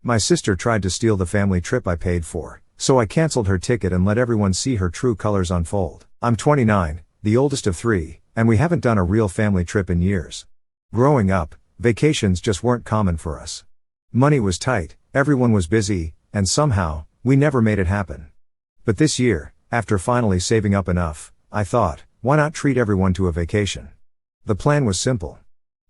My sister tried to steal the family trip I paid for, so I canceled her ticket and let everyone see her true colors unfold. I'm 29, the oldest of 3, and we haven't done a real family trip in years. Growing up, vacations just weren't common for us. Money was tight, everyone was busy, and somehow, we never made it happen. But this year, after finally saving up enough, I thought, why not treat everyone to a vacation? The plan was simple.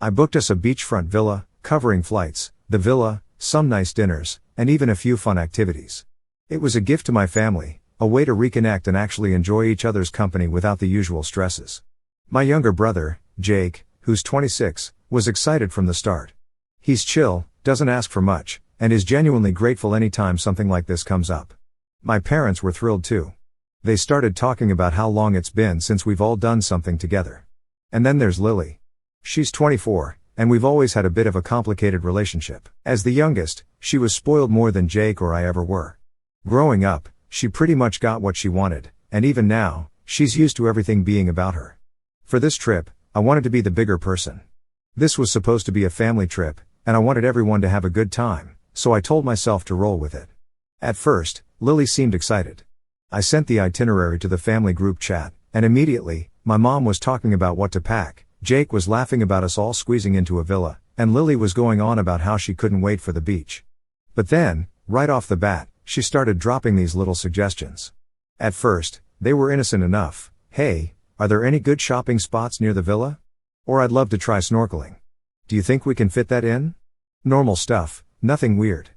I booked us a beachfront villa, covering flights, the villa, some nice dinners, and even a few fun activities. It was a gift to my family, a way to reconnect and actually enjoy each other's company without the usual stresses. My younger brother, Jake, who's 26, was excited from the start. He's chill, doesn't ask for much, and is genuinely grateful anytime something like this comes up. My parents were thrilled too. They started talking about how long it's been since we've all done something together. And then there's Lily. She's 24, and we've always had a bit of a complicated relationship. As the youngest, she was spoiled more than Jake or I ever were. Growing up, she pretty much got what she wanted, and even now, she's used to everything being about her. For this trip, I wanted to be the bigger person. This was supposed to be a family trip, and I wanted everyone to have a good time, so I told myself to roll with it. At first, Lily seemed excited. I sent the itinerary to the family group chat, and immediately, my mom was talking about what to pack, Jake was laughing about us all squeezing into a villa, and Lily was going on about how she couldn't wait for the beach. But then, right off the bat, she started dropping these little suggestions. At first, they were innocent enough. Hey, are there any good shopping spots near the villa? Or I'd love to try snorkeling. Do you think we can fit that in? Normal stuff, nothing weird.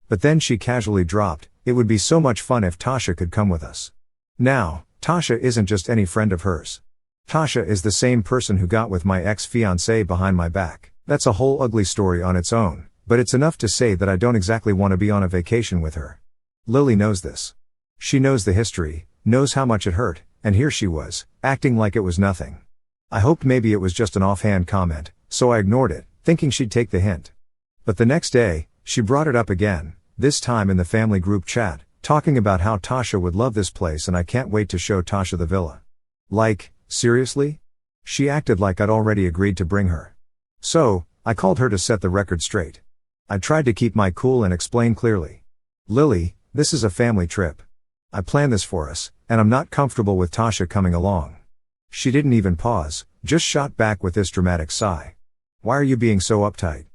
But then she casually dropped, it would be so much fun if Tasha could come with us. Now, Tasha isn't just any friend of hers. Tasha is the same person who got with my ex-fiancé behind my back. That's a whole ugly story on its own, but it's enough to say that I don't exactly want to be on a vacation with her. Lily knows this. She knows the history, knows how much it hurt, and here she was, acting like it was nothing. I hoped maybe it was just an offhand comment, so I ignored it, thinking she'd take the hint. But the next day, she brought it up again, this time in the family group chat, talking about how Tasha would love this place and I can't wait to show Tasha the villa. Like, seriously? She acted like I'd already agreed to bring her. So, I called her to set the record straight. I tried to keep my cool and explain clearly. Lily, this is a family trip. I planned this for us, and I'm not comfortable with Tasha coming along. She didn't even pause, just shot back with this dramatic sigh. Why are you being so uptight?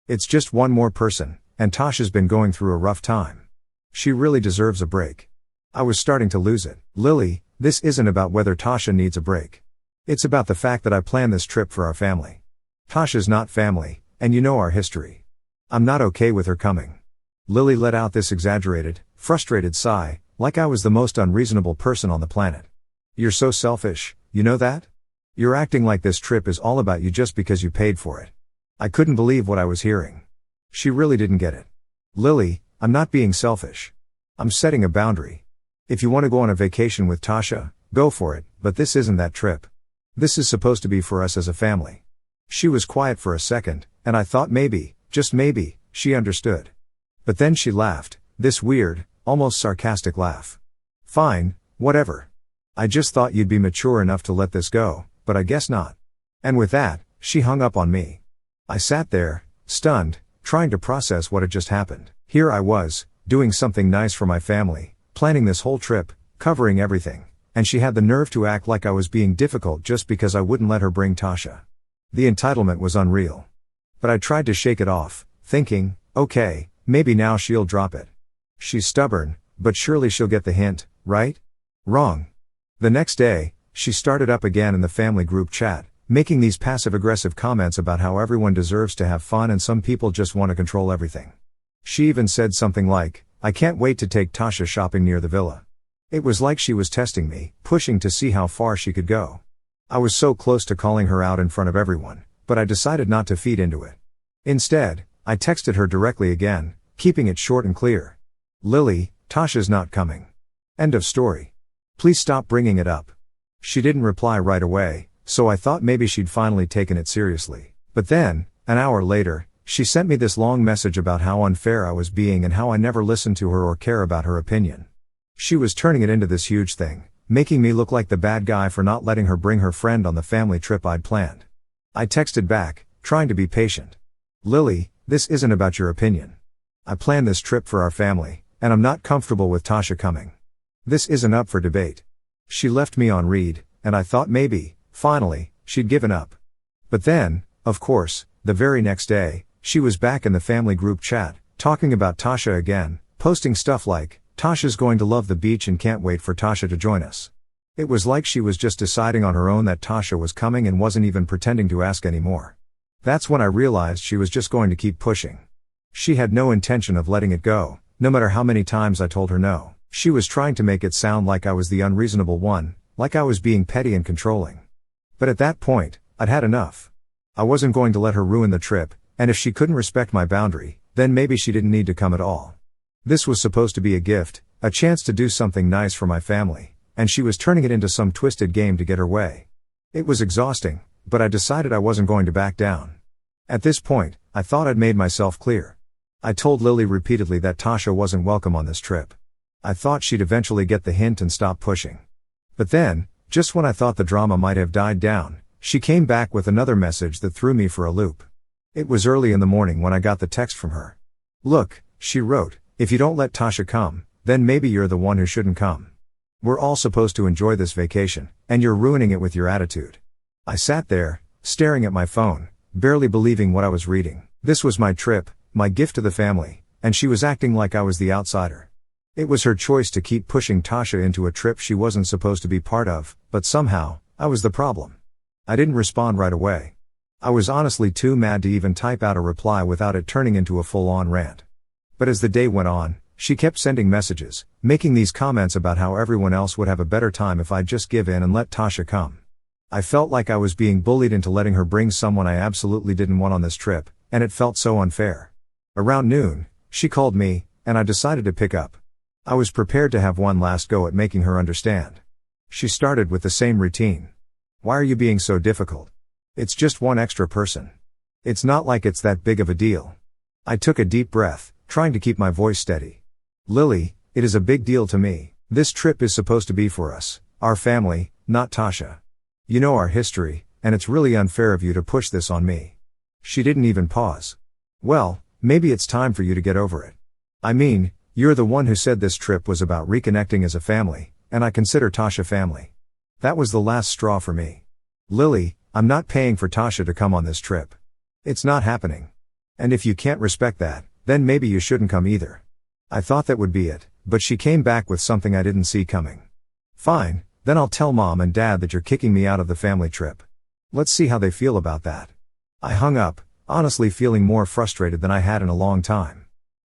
It's just one more person, and Tasha's been going through a rough time. She really deserves a break. I was starting to lose it. Lily, this isn't about whether Tasha needs a break. It's about the fact that I planned this trip for our family. Tasha's not family, and you know our history. I'm not okay with her coming. Lily let out this exaggerated, frustrated sigh, like I was the most unreasonable person on the planet. You're so selfish, you know that? You're acting like this trip is all about you just because you paid for it. I couldn't believe what I was hearing. She really didn't get it. Lily, I'm not being selfish. I'm setting a boundary. If you want to go on a vacation with Tasha, go for it, but this isn't that trip. This is supposed to be for us as a family. She was quiet for a second, and I thought maybe, just maybe, she understood. But then she laughed, this weird, almost sarcastic laugh. Fine, whatever. I just thought you'd be mature enough to let this go, but I guess not. And with that, she hung up on me. I sat there, stunned, trying to process what had just happened. Here I was, doing something nice for my family, planning this whole trip, covering everything, and she had the nerve to act like I was being difficult just because I wouldn't let her bring Tasha. The entitlement was unreal. But I tried to shake it off, thinking, okay, maybe now she'll drop it. She's stubborn, but surely she'll get the hint, right? Wrong. The next day, she started up again in the family group chat, making these passive-aggressive comments about how everyone deserves to have fun and some people just want to control everything. She even said something like, I can't wait to take Tasha shopping near the villa. It was like she was testing me, pushing to see how far she could go. I was so close to calling her out in front of everyone, but I decided not to feed into it. Instead, I texted her directly again, keeping it short and clear. Lily, Tasha's not coming. End of story. Please stop bringing it up. She didn't reply right away, so I thought maybe she'd finally taken it seriously. But then, an hour later, she sent me this long message about how unfair I was being and how I never listened to her or care about her opinion. She was turning it into this huge thing, making me look like the bad guy for not letting her bring her friend on the family trip I'd planned. I texted back, trying to be patient. Lily, this isn't about your opinion. I planned this trip for our family, and I'm not comfortable with Tasha coming. This isn't up for debate. She left me on read, and I thought maybe, finally, she'd given up. But then, of course, the very next day, she was back in the family group chat, talking about Tasha again, posting stuff like, "Tasha's going to love the beach and can't wait for Tasha to join us." It was like she was just deciding on her own that Tasha was coming and wasn't even pretending to ask anymore. That's when I realized she was just going to keep pushing. She had no intention of letting it go, no matter how many times I told her no. She was trying to make it sound like I was the unreasonable one, like I was being petty and controlling. But at that point, I'd had enough. I wasn't going to let her ruin the trip, and if she couldn't respect my boundary, then maybe she didn't need to come at all. This was supposed to be a gift, a chance to do something nice for my family, and she was turning it into some twisted game to get her way. It was exhausting, but I decided I wasn't going to back down. At this point, I thought I'd made myself clear. I told Lily repeatedly that Tasha wasn't welcome on this trip. I thought she'd eventually get the hint and stop pushing. But then, just when I thought the drama might have died down, she came back with another message that threw me for a loop. It was early in the morning when I got the text from her. "Look," she wrote, "if you don't let Tasha come, then maybe you're the one who shouldn't come. We're all supposed to enjoy this vacation, and you're ruining it with your attitude." I sat there, staring at my phone, barely believing what I was reading. This was my trip, my gift to the family, and she was acting like I was the outsider. It was her choice to keep pushing Tasha into a trip she wasn't supposed to be part of, but somehow, I was the problem. I didn't respond right away. I was honestly too mad to even type out a reply without it turning into a full-on rant. But as the day went on, she kept sending messages, making these comments about how everyone else would have a better time if I'd just give in and let Tasha come. I felt like I was being bullied into letting her bring someone I absolutely didn't want on this trip, and it felt so unfair. Around noon, she called me, and I decided to pick up. I was prepared to have one last go at making her understand. She started with the same routine. "Why are you being so difficult? It's just one extra person. It's not like it's that big of a deal." I took a deep breath, trying to keep my voice steady. "Lily, it is a big deal to me. This trip is supposed to be for us, our family, not Tasha. You know our history, and it's really unfair of you to push this on me." She didn't even pause. "Well, maybe it's time for you to get over it. I mean, you're the one who said this trip was about reconnecting as a family, and I consider Tasha family." That was the last straw for me. "Lily, I'm not paying for Tasha to come on this trip. It's not happening. And if you can't respect that, then maybe you shouldn't come either." I thought that would be it, but she came back with something I didn't see coming. "Fine, then I'll tell Mom and Dad that you're kicking me out of the family trip. Let's see how they feel about that." I hung up, honestly feeling more frustrated than I had in a long time.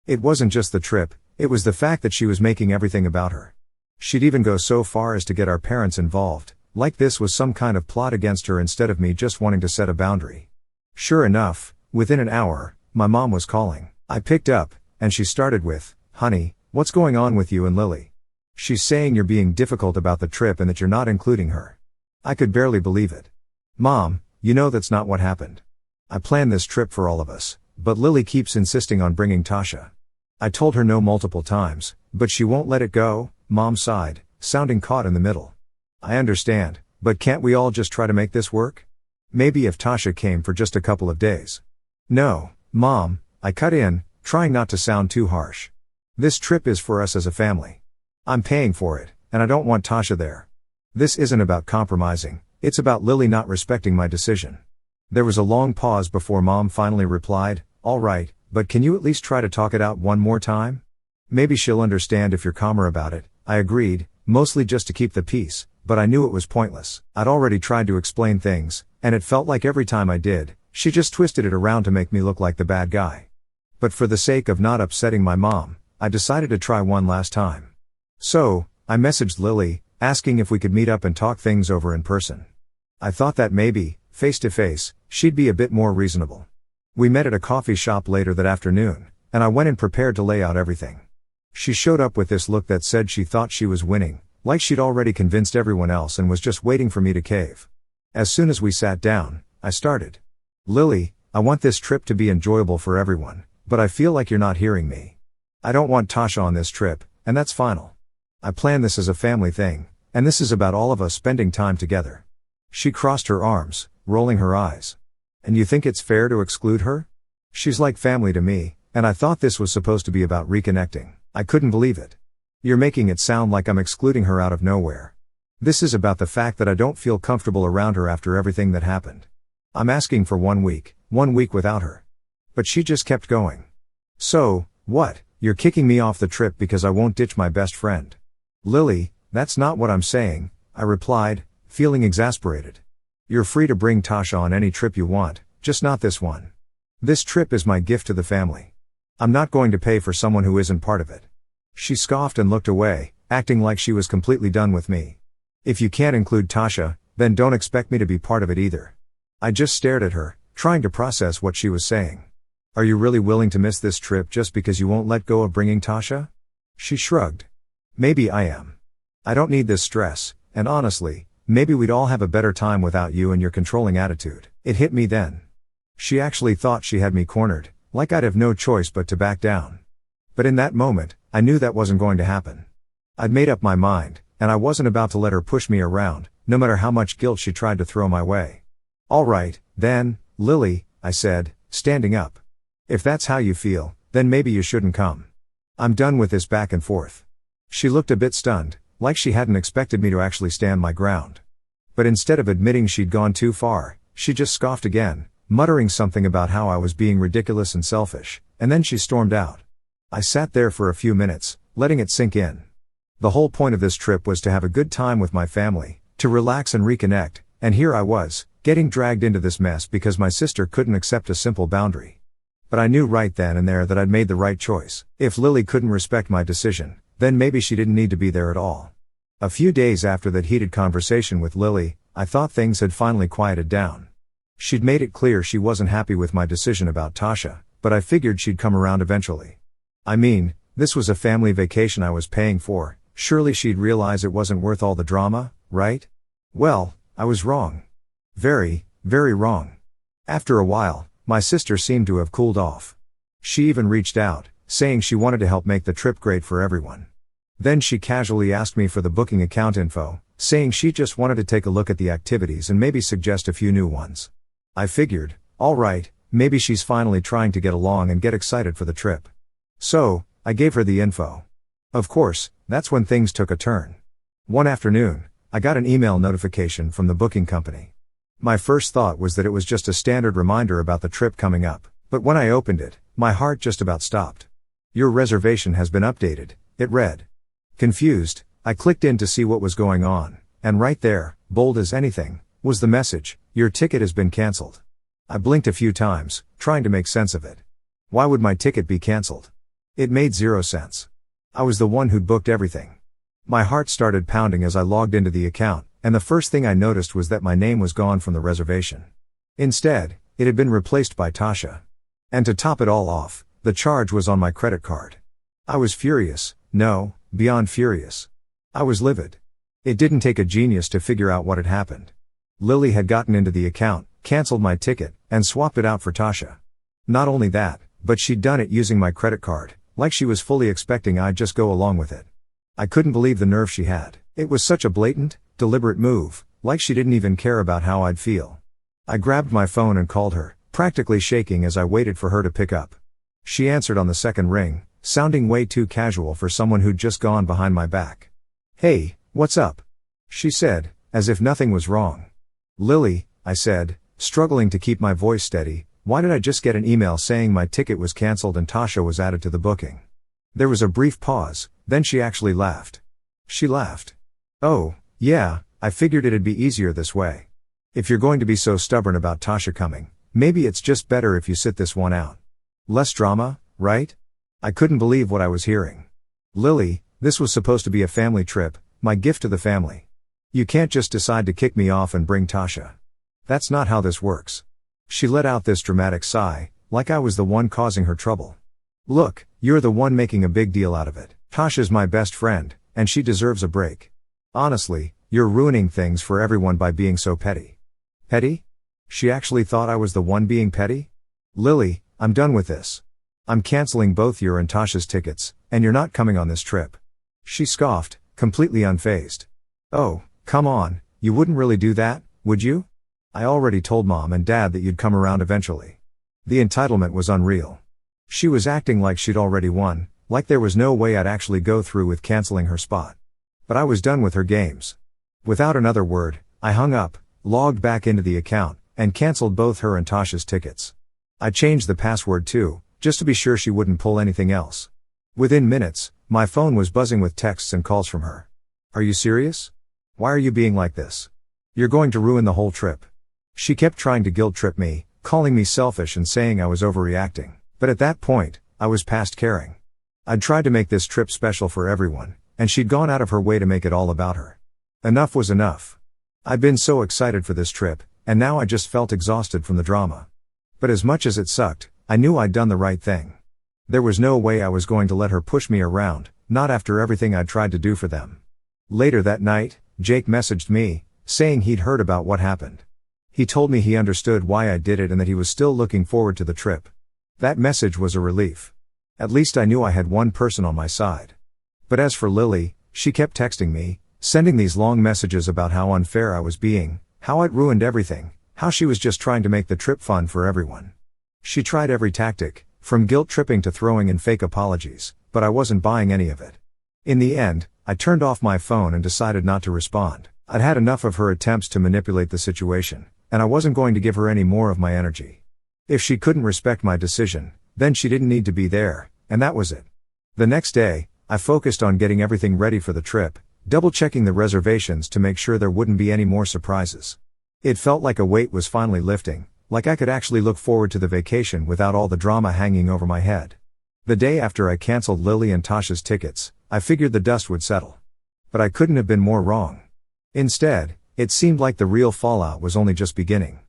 It wasn't just the trip, it was the fact that she was making everything about her. She'd even go so far as to get our parents involved, like this was some kind of plot against her instead of me just wanting to set a boundary. Sure enough, within an hour, my mom was calling. I picked up, and she started with, "Honey, what's going on with you and Lily? She's saying you're being difficult about the trip and that you're not including her." I could barely believe it. "Mom, you know that's not what happened. I planned this trip for all of us, but Lily keeps insisting on bringing Tasha. I told her no multiple times, but she won't let it go." Mom sighed, sounding caught in the middle. "I understand, but can't we all just try to make this work? Maybe if Tasha came for just a couple of days." "No, Mom," I cut in, trying not to sound too harsh. "This trip is for us as a family. I'm paying for it, and I don't want Tasha there. This isn't about compromising, it's about Lily not respecting my decision." There was a long pause before Mom finally replied, "All right, but can you at least try to talk it out one more time? Maybe she'll understand if you're calmer about it." I agreed, mostly just to keep the peace, but I knew it was pointless. I'd already tried to explain things, and it felt like every time I did, she just twisted it around to make me look like the bad guy. But for the sake of not upsetting my mom, I decided to try one last time. So, I messaged Lily, asking if we could meet up and talk things over in person. I thought that maybe, face to face, she'd be a bit more reasonable. We met at a coffee shop later that afternoon, and I went in prepared to lay out everything. She showed up with this look that said she thought she was winning, like she'd already convinced everyone else and was just waiting for me to cave. As soon as we sat down, I started. "Lily, I want this trip to be enjoyable for everyone, but I feel like you're not hearing me. I don't want Tasha on this trip, and that's final. I planned this as a family thing, and this is about all of us spending time together." She crossed her arms, rolling her eyes. "And you think it's fair to exclude her? She's like family to me, And I thought this was supposed to be about reconnecting. I couldn't believe it. You're making it sound like I'm excluding her out of nowhere. This is about the fact that I don't feel comfortable around her after everything that happened. I'm asking for 1 week without her. But she just kept going. So, what? You're kicking me off the trip because I won't ditch my best friend. Lily, that's not what I'm saying, I replied, feeling exasperated. You're free to bring Tasha on any trip you want, just not this one. This trip is my gift to the family. I'm not going to pay for someone who isn't part of it. She scoffed and looked away, acting like she was completely done with me. If you can't include Tasha, then don't expect me to be part of it either. I just stared at her, trying to process what she was saying. Are you really willing to miss this trip just because you won't let go of bringing Tasha? She shrugged. Maybe I am. I don't need this stress, and honestly, maybe we'd all have a better time without you and your controlling attitude. It hit me then. She actually thought she had me cornered, like I'd have no choice but to back down. But in that moment, I knew that wasn't going to happen. I'd made up my mind, and I wasn't about to let her push me around, no matter how much guilt she tried to throw my way. All right, then, Lily, I said, standing up. If that's how you feel, then maybe you shouldn't come. I'm done with this back and forth. She looked a bit stunned, like she hadn't expected me to actually stand my ground. But instead of admitting she'd gone too far, she just scoffed again, muttering something about how I was being ridiculous and selfish, and then she stormed out. I sat there for a few minutes, letting it sink in. The whole point of this trip was to have a good time with my family, to relax and reconnect, and here I was, getting dragged into this mess because my sister couldn't accept a simple boundary. But I knew right then and there that I'd made the right choice. If Lily couldn't respect my decision, then maybe she didn't need to be there at all. A few days after that heated conversation with Lily, I thought things had finally quieted down. She'd made it clear she wasn't happy with my decision about Tasha, but I figured she'd come around eventually. I mean, this was a family vacation I was paying for, surely she'd realize it wasn't worth all the drama, right? Well, I was wrong. Very, very wrong. After a while, my sister seemed to have cooled off. She even reached out, saying she wanted to help make the trip great for everyone. Then she casually asked me for the booking account info, saying she just wanted to take a look at the activities and maybe suggest a few new ones. I figured, all right, maybe she's finally trying to get along and get excited for the trip. So, I gave her the info. Of course, that's when things took a turn. One afternoon, I got an email notification from the booking company. My first thought was that it was just a standard reminder about the trip coming up, but when I opened it, my heart just about stopped. Your reservation has been updated, it read. Confused, I clicked in to see what was going on, and right there, bold as anything, was the message, your ticket has been cancelled. I blinked a few times, trying to make sense of it. Why would my ticket be cancelled? It made zero sense. I was the one who'd booked everything. My heart started pounding as I logged into the account, and the first thing I noticed was that my name was gone from the reservation. Instead, it had been replaced by Tasha. And to top it all off, the charge was on my credit card. I was furious, no, beyond furious. I was livid. It didn't take a genius to figure out what had happened. Lily had gotten into the account, cancelled my ticket, and swapped it out for Tasha. Not only that, but she'd done it using my credit card, like she was fully expecting I'd just go along with it. I couldn't believe the nerve she had. It was such a blatant, deliberate move, like she didn't even care about how I'd feel. I grabbed my phone and called her, practically shaking as I waited for her to pick up. She answered on the second ring, sounding way too casual for someone who'd just gone behind my back. Hey, what's up? She said, as if nothing was wrong. Lily, I said, struggling to keep my voice steady, why did I just get an email saying my ticket was cancelled and Tasha was added to the booking? There was a brief pause, then she actually laughed. She laughed. Oh, yeah, I figured it'd be easier this way. If you're going to be so stubborn about Tasha coming, maybe it's just better if you sit this one out. Less drama, right? I couldn't believe what I was hearing. Lily, this was supposed to be a family trip, my gift to the family. You can't just decide to kick me off and bring Tasha. That's not how this works. She let out this dramatic sigh, like I was the one causing her trouble. Look, you're the one making a big deal out of it. Tasha's my best friend, and she deserves a break. Honestly, you're ruining things for everyone by being so petty. Petty? She actually thought I was the one being petty? Lily, I'm done with this. I'm canceling both your and Tasha's tickets, and you're not coming on this trip. She scoffed, completely unfazed. Oh, come on, you wouldn't really do that, would you? I already told Mom and Dad that you'd come around eventually. The entitlement was unreal. She was acting like she'd already won, like there was no way I'd actually go through with canceling her spot. But I was done with her games. Without another word, I hung up, logged back into the account, and canceled both her and Tasha's tickets. I changed the password too, just to be sure she wouldn't pull anything else. Within minutes, my phone was buzzing with texts and calls from her. "Are you serious? Why are you being like this? You're going to ruin the whole trip." She kept trying to guilt trip me, calling me selfish and saying I was overreacting. But at that point, I was past caring. I'd tried to make this trip special for everyone, and she'd gone out of her way to make it all about her. Enough was enough. I'd been so excited for this trip, and now I just felt exhausted from the drama. But as much as it sucked, I knew I'd done the right thing. There was no way I was going to let her push me around, not after everything I'd tried to do for them. Later that night, Jake messaged me, saying he'd heard about what happened. He told me he understood why I did it and that he was still looking forward to the trip. That message was a relief. At least I knew I had one person on my side. But as for Lily, she kept texting me, sending these long messages about how unfair I was being, how I'd ruined everything, how she was just trying to make the trip fun for everyone. She tried every tactic, from guilt tripping to throwing in fake apologies, but I wasn't buying any of it. In the end, I turned off my phone and decided not to respond. I'd had enough of her attempts to manipulate the situation, and I wasn't going to give her any more of my energy. If she couldn't respect my decision, then she didn't need to be there, and that was it. The next day, I focused on getting everything ready for the trip, double-checking the reservations to make sure there wouldn't be any more surprises. It felt like a weight was finally lifting, like I could actually look forward to the vacation without all the drama hanging over my head. The day after I canceled Lily and Tasha's tickets, I figured the dust would settle. But I couldn't have been more wrong. Instead, it seemed like the real fallout was only just beginning.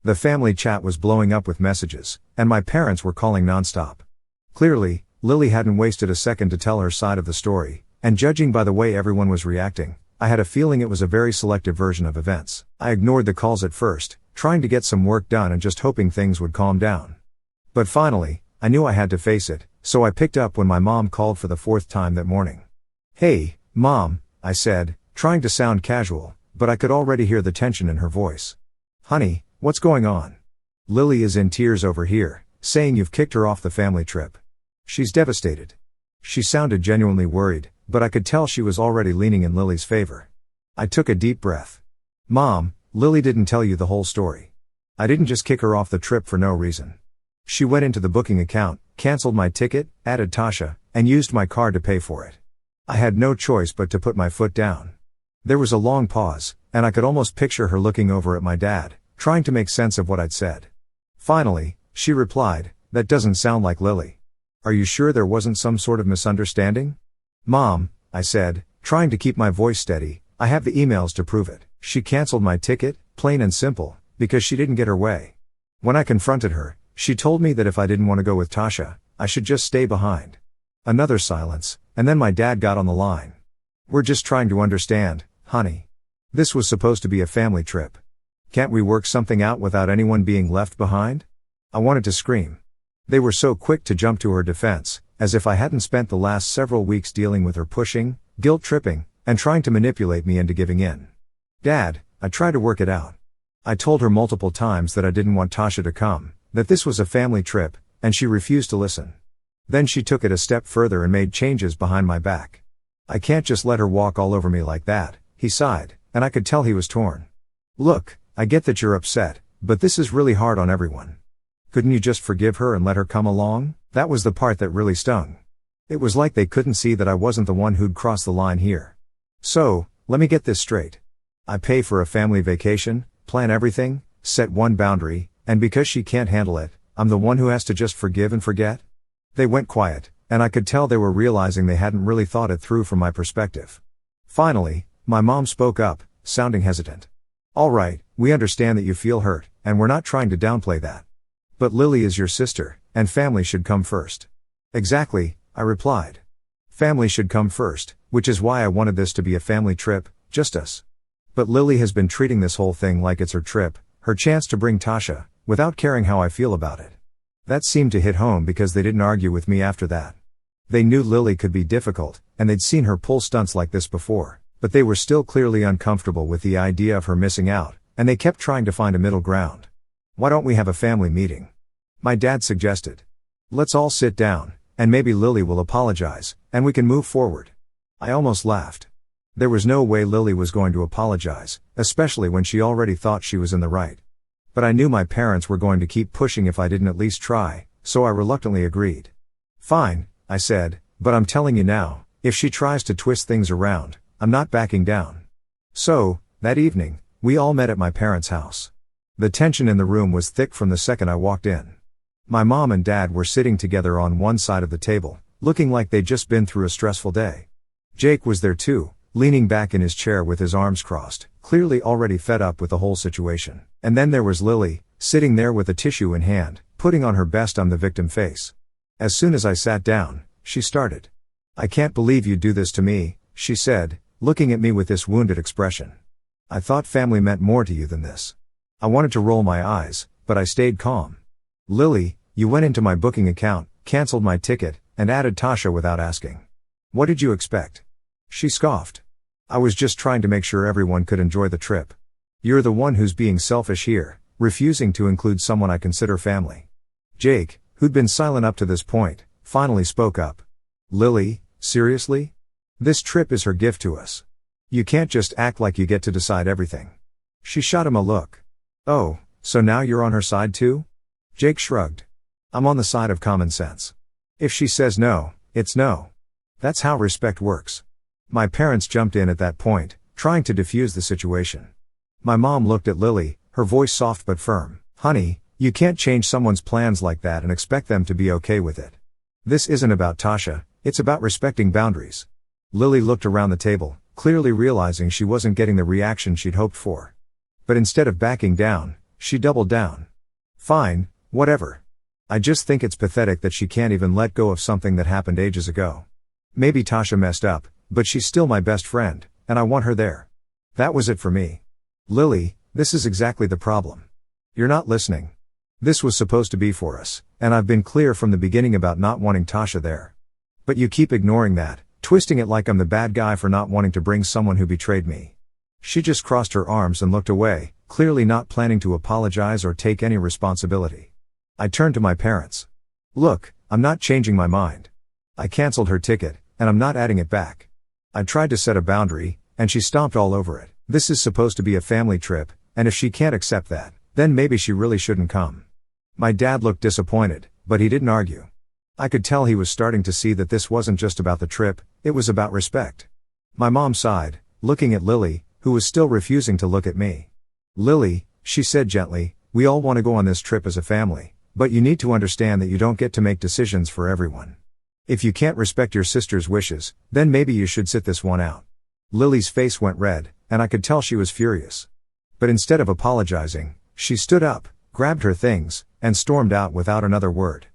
The family chat was blowing up with messages, and my parents were calling nonstop. Clearly, Lily hadn't wasted a second to tell her side of the story, and judging by the way everyone was reacting, I had a feeling it was a very selective version of events. I ignored the calls at first, trying to get some work done and just hoping things would calm down. But finally, I knew I had to face it, so I picked up when my mom called for the fourth time that morning. "Hey, Mom," I said, trying to sound casual, but I could already hear the tension in her voice. "Honey, what's going on? Lily is in tears over here, saying you've kicked her off the family trip. She's devastated." She sounded genuinely worried, but I could tell she was already leaning in Lily's favor. I took a deep breath. "Mom, Lily didn't tell you the whole story. I didn't just kick her off the trip for no reason. She went into the booking account, canceled my ticket, added Tasha, and used my card to pay for it. I had no choice but to put my foot down." There was a long pause, and I could almost picture her looking over at my dad, trying to make sense of what I'd said. Finally, she replied, "That doesn't sound like Lily. Are you sure there wasn't some sort of misunderstanding?" "Mom," I said, trying to keep my voice steady, "I have the emails to prove it. She canceled my ticket, plain and simple, because she didn't get her way." When I confronted her, she told me that if I didn't want to go with Tasha, I should just stay behind. Another silence, and then my dad got on the line. "We're just trying to understand, honey. This was supposed to be a family trip. Can't we work something out without anyone being left behind?" I wanted to scream. They were so quick to jump to her defense, as if I hadn't spent the last several weeks dealing with her pushing, guilt-tripping, and trying to manipulate me into giving in. "Dad," I tried to work it out. I told her multiple times that I didn't want Tasha to come, that this was a family trip, and she refused to listen. Then she took it a step further and made changes behind my back. "I can't just let her walk all over me like that," he sighed, and I could tell he was torn. "Look, I get that you're upset, but this is really hard on everyone. Couldn't you just forgive her and let her come along?" That was the part that really stung. It was like they couldn't see that I wasn't the one who'd crossed the line here. "So, let me get this straight. I pay for a family vacation, plan everything, set one boundary, and because she can't handle it, I'm the one who has to just forgive and forget?" They went quiet, and I could tell they were realizing they hadn't really thought it through from my perspective. Finally, my mom spoke up, sounding hesitant. "All right, we understand that you feel hurt, and we're not trying to downplay that. But Lily is your sister, and family should come first." "Exactly," I replied. "Family should come first, which is why I wanted this to be a family trip, just us. But Lily has been treating this whole thing like it's her trip, her chance to bring Tasha, without caring how I feel about it." That seemed to hit home because they didn't argue with me after that. They knew Lily could be difficult, and they'd seen her pull stunts like this before, but they were still clearly uncomfortable with the idea of her missing out, and they kept trying to find a middle ground. "Why don't we have a family meeting?" my dad suggested. Let's all sit down, and maybe Lily will apologize, and we can move forward. I almost laughed. There was no way Lily was going to apologize, especially when she already thought she was in the right. But I knew my parents were going to keep pushing if I didn't at least try, so I reluctantly agreed. Fine, I said, but I'm telling you now, if she tries to twist things around, I'm not backing down. So, that evening, we all met at my parents' house. The tension in the room was thick from the second I walked in. My mom and dad were sitting together on one side of the table, looking like they'd just been through a stressful day. Jake was there too, leaning back in his chair with his arms crossed, clearly already fed up with the whole situation. And then there was Lily, sitting there with a tissue in hand, putting on her best "I'm the victim" face. As soon as I sat down, she started. "I can't believe you'd do this to me," she said, looking at me with this wounded expression. "I thought family meant more to you than this." I wanted to roll my eyes, but I stayed calm. "Lily, you went into my booking account, canceled my ticket, and added Tasha without asking. What did you expect?" She scoffed. "I was just trying to make sure everyone could enjoy the trip. You're the one who's being selfish here, refusing to include someone I consider family." Jake, who'd been silent up to this point, finally spoke up. "Lily, seriously? This trip is her gift to us. You can't just act like you get to decide everything." She shot him a look. "Oh, so now you're on her side too?" Jake shrugged. "I'm on the side of common sense. If she says no, it's no. That's how respect works." My parents jumped in at that point, trying to defuse the situation. My mom looked at Lily, her voice soft but firm. "Honey, you can't change someone's plans like that and expect them to be okay with it. This isn't about Tasha, it's about respecting boundaries." Lily looked around the table, clearly realizing she wasn't getting the reaction she'd hoped for. But instead of backing down, she doubled down. "Fine, whatever. I just think it's pathetic that she can't even let go of something that happened ages ago. Maybe Tasha messed up, but she's still my best friend, and I want her there." That was it for me. "Lily, this is exactly the problem. You're not listening. This was supposed to be for us, and I've been clear from the beginning about not wanting Tasha there. But you keep ignoring that, twisting it like I'm the bad guy for not wanting to bring someone who betrayed me." She just crossed her arms and looked away, clearly not planning to apologize or take any responsibility. I turned to my parents. "Look, I'm not changing my mind. I canceled her ticket, and I'm not adding it back. I tried to set a boundary, and she stomped all over it. This is supposed to be a family trip, and if she can't accept that, then maybe she really shouldn't come." My dad looked disappointed, but he didn't argue. I could tell he was starting to see that this wasn't just about the trip, it was about respect. My mom sighed, looking at Lily, who was still refusing to look at me. "Lily," she said gently, "we all want to go on this trip as a family, but you need to understand that you don't get to make decisions for everyone. If you can't respect your sister's wishes, then maybe you should sit this one out." Lily's face went red, and I could tell she was furious. But instead of apologizing, she stood up, grabbed her things, and stormed out without another word.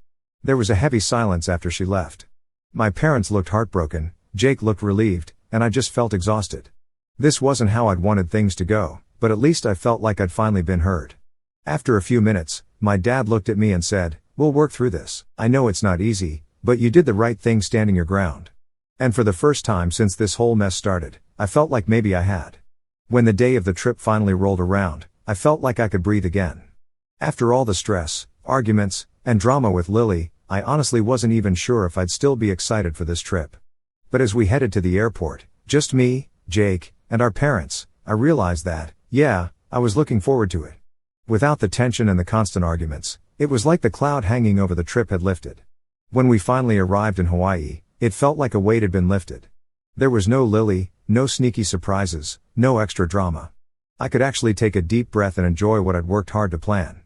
There was a heavy silence after she left. My parents looked heartbroken, Jake looked relieved, and I just felt exhausted. This wasn't how I'd wanted things to go, but at least I felt like I'd finally been heard. After a few minutes, my dad looked at me and said, "We'll work through this. I know it's not easy, but you did the right thing standing your ground." And for the first time since this whole mess started, I felt like maybe I had. When the day of the trip finally rolled around, I felt like I could breathe again. After all the stress, arguments, and drama with Lily, I honestly wasn't even sure if I'd still be excited for this trip. But as we headed to the airport, just me, Jake, and our parents, I realized that, yeah, I was looking forward to it. Without the tension and the constant arguments, it was like the cloud hanging over the trip had lifted. When we finally arrived in Hawaii, it felt like a weight had been lifted. There was no Lily, no sneaky surprises, no extra drama. I could actually take a deep breath and enjoy what I'd worked hard to plan.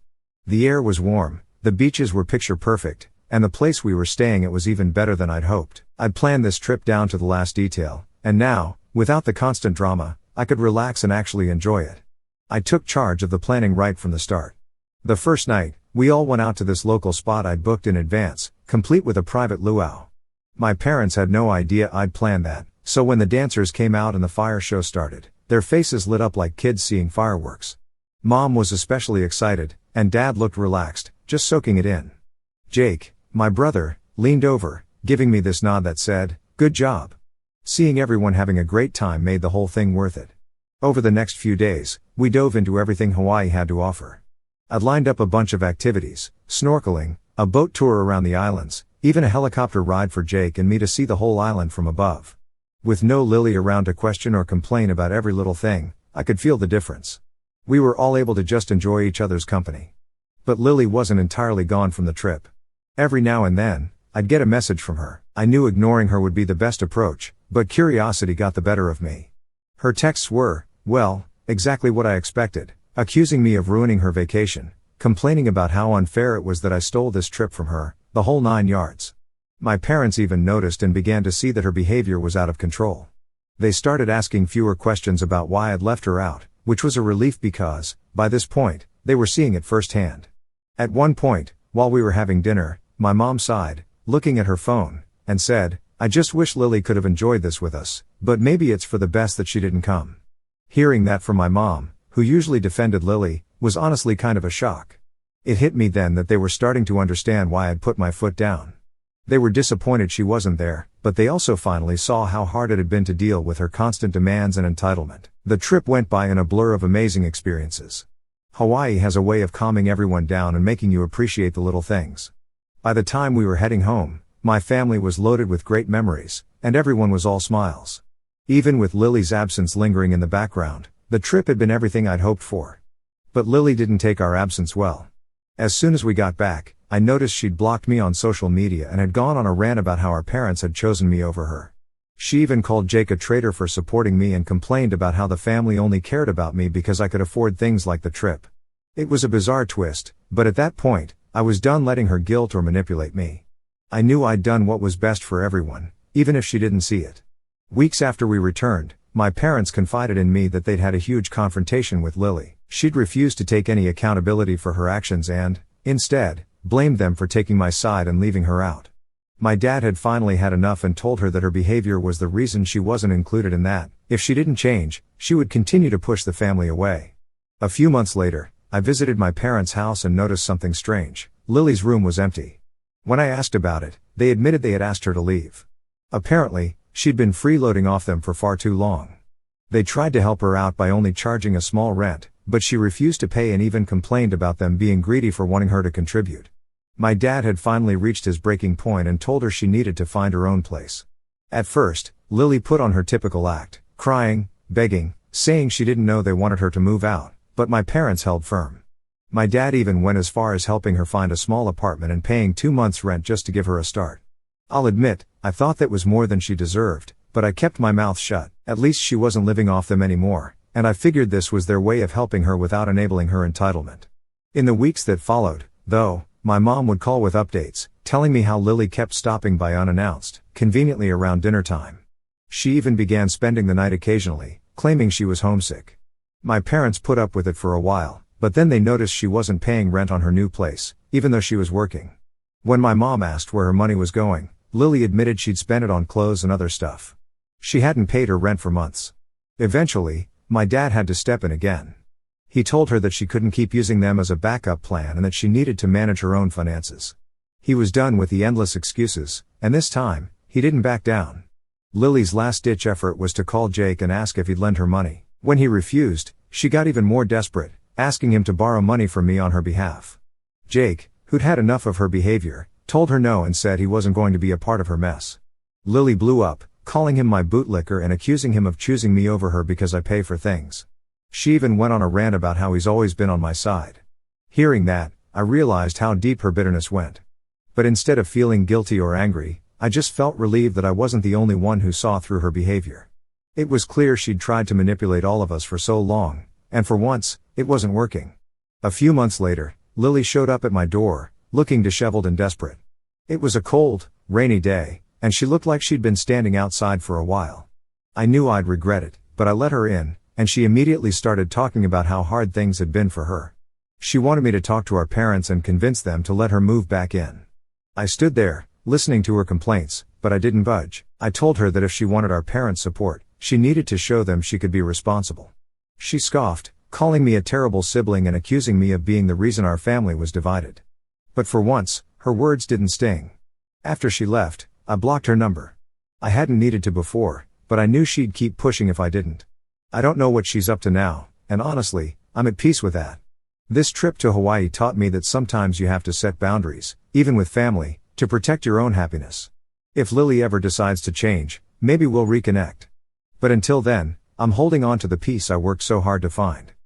The air was warm, the beaches were picture perfect, and the place we were staying at was even better than I'd hoped. I'd planned this trip down to the last detail, and now, without the constant drama, I could relax and actually enjoy it. I took charge of the planning right from the start. The first night, we all went out to this local spot I'd booked in advance, complete with a private luau. My parents had no idea I'd planned that, so when the dancers came out and the fire show started, their faces lit up like kids seeing fireworks. Mom was especially excited, and Dad looked relaxed, just soaking it in. Jake, my brother, leaned over, giving me this nod that said, "Good job." Seeing everyone having a great time made the whole thing worth it. Over the next few days, we dove into everything Hawaii had to offer. I'd lined up a bunch of activities: snorkeling, a boat tour around the islands, even a helicopter ride for Jake and me to see the whole island from above. With no Lily around to question or complain about every little thing, I could feel the difference. We were all able to just enjoy each other's company. But Lily wasn't entirely gone from the trip. Every now and then, I'd get a message from her. I knew ignoring her would be the best approach, but curiosity got the better of me. Her texts were, well, exactly what I expected, accusing me of ruining her vacation, complaining about how unfair it was that I stole this trip from her, the whole 9 yards. My parents even noticed and began to see that her behavior was out of control. They started asking fewer questions about why I'd left her out, which was a relief because, by this point, they were seeing it firsthand. At one point, while we were having dinner, my mom sighed, looking at her phone, and said, "I just wish Lily could have enjoyed this with us, but maybe it's for the best that she didn't come." Hearing that from my mom, who usually defended Lily, was honestly kind of a shock. It hit me then that they were starting to understand why I'd put my foot down. They were disappointed she wasn't there, but they also finally saw how hard it had been to deal with her constant demands and entitlement. The trip went by in a blur of amazing experiences. Hawaii has a way of calming everyone down and making you appreciate the little things. By the time we were heading home, my family was loaded with great memories, and everyone was all smiles. Even with Lily's absence lingering in the background, the trip had been everything I'd hoped for. But Lily didn't take our absence well. As soon as we got back, I noticed she'd blocked me on social media and had gone on a rant about how our parents had chosen me over her. She even called Jake a traitor for supporting me and complained about how the family only cared about me because I could afford things like the trip. It was a bizarre twist, but at that point, I was done letting her guilt or manipulate me. I knew I'd done what was best for everyone, even if she didn't see it. Weeks after we returned, my parents confided in me that they'd had a huge confrontation with Lily. She'd refused to take any accountability for her actions and, instead, blamed them for taking my side and leaving her out. My dad had finally had enough and told her that her behavior was the reason she wasn't included and that, if she didn't change, she would continue to push the family away. A few months later, I visited my parents' house and noticed something strange. Lily's room was empty. When I asked about it, they admitted they had asked her to leave. Apparently, she'd been freeloading off them for far too long. They tried to help her out by only charging a small rent, but she refused to pay and even complained about them being greedy for wanting her to contribute. My dad had finally reached his breaking point and told her she needed to find her own place. At first, Lily put on her typical act, crying, begging, saying she didn't know they wanted her to move out, but my parents held firm. My dad even went as far as helping her find a small apartment and paying 2 months' rent just to give her a start. I'll admit, I thought that was more than she deserved, but I kept my mouth shut. At least she wasn't living off them anymore, and I figured this was their way of helping her without enabling her entitlement. In the weeks that followed, though, my mom would call with updates, telling me how Lily kept stopping by unannounced, conveniently around dinner time. She even began spending the night occasionally, claiming she was homesick. My parents put up with it for a while, but then they noticed she wasn't paying rent on her new place, even though she was working. When my mom asked where her money was going, Lily admitted she'd spent it on clothes and other stuff. She hadn't paid her rent for months. Eventually, my dad had to step in again. He told her that she couldn't keep using them as a backup plan and that she needed to manage her own finances. He was done with the endless excuses, and this time, he didn't back down. Lily's last-ditch effort was to call Jake and ask if he'd lend her money. When he refused, she got even more desperate, asking him to borrow money from me on her behalf. Jake, who'd had enough of her behavior, told her no and said he wasn't going to be a part of her mess. Lily blew up, calling him my bootlicker and accusing him of choosing me over her because I pay for things. She even went on a rant about how he's always been on my side. Hearing that, I realized how deep her bitterness went. But instead of feeling guilty or angry, I just felt relieved that I wasn't the only one who saw through her behavior. It was clear she'd tried to manipulate all of us for so long, and for once, it wasn't working. A few months later, Lily showed up at my door, looking disheveled and desperate. It was a cold, rainy day, and she looked like she'd been standing outside for a while. I knew I'd regret it, but I let her in, and she immediately started talking about how hard things had been for her. She wanted me to talk to our parents and convince them to let her move back in. I stood there, listening to her complaints, but I didn't budge. I told her that if she wanted our parents' support, she needed to show them she could be responsible. She scoffed, calling me a terrible sibling and accusing me of being the reason our family was divided. But for once, her words didn't sting. After she left, I blocked her number. I hadn't needed to before, but I knew she'd keep pushing if I didn't. I don't know what she's up to now, and honestly, I'm at peace with that. This trip to Hawaii taught me that sometimes you have to set boundaries, even with family, to protect your own happiness. If Lily ever decides to change, maybe we'll reconnect. But until then, I'm holding on to the peace I worked so hard to find.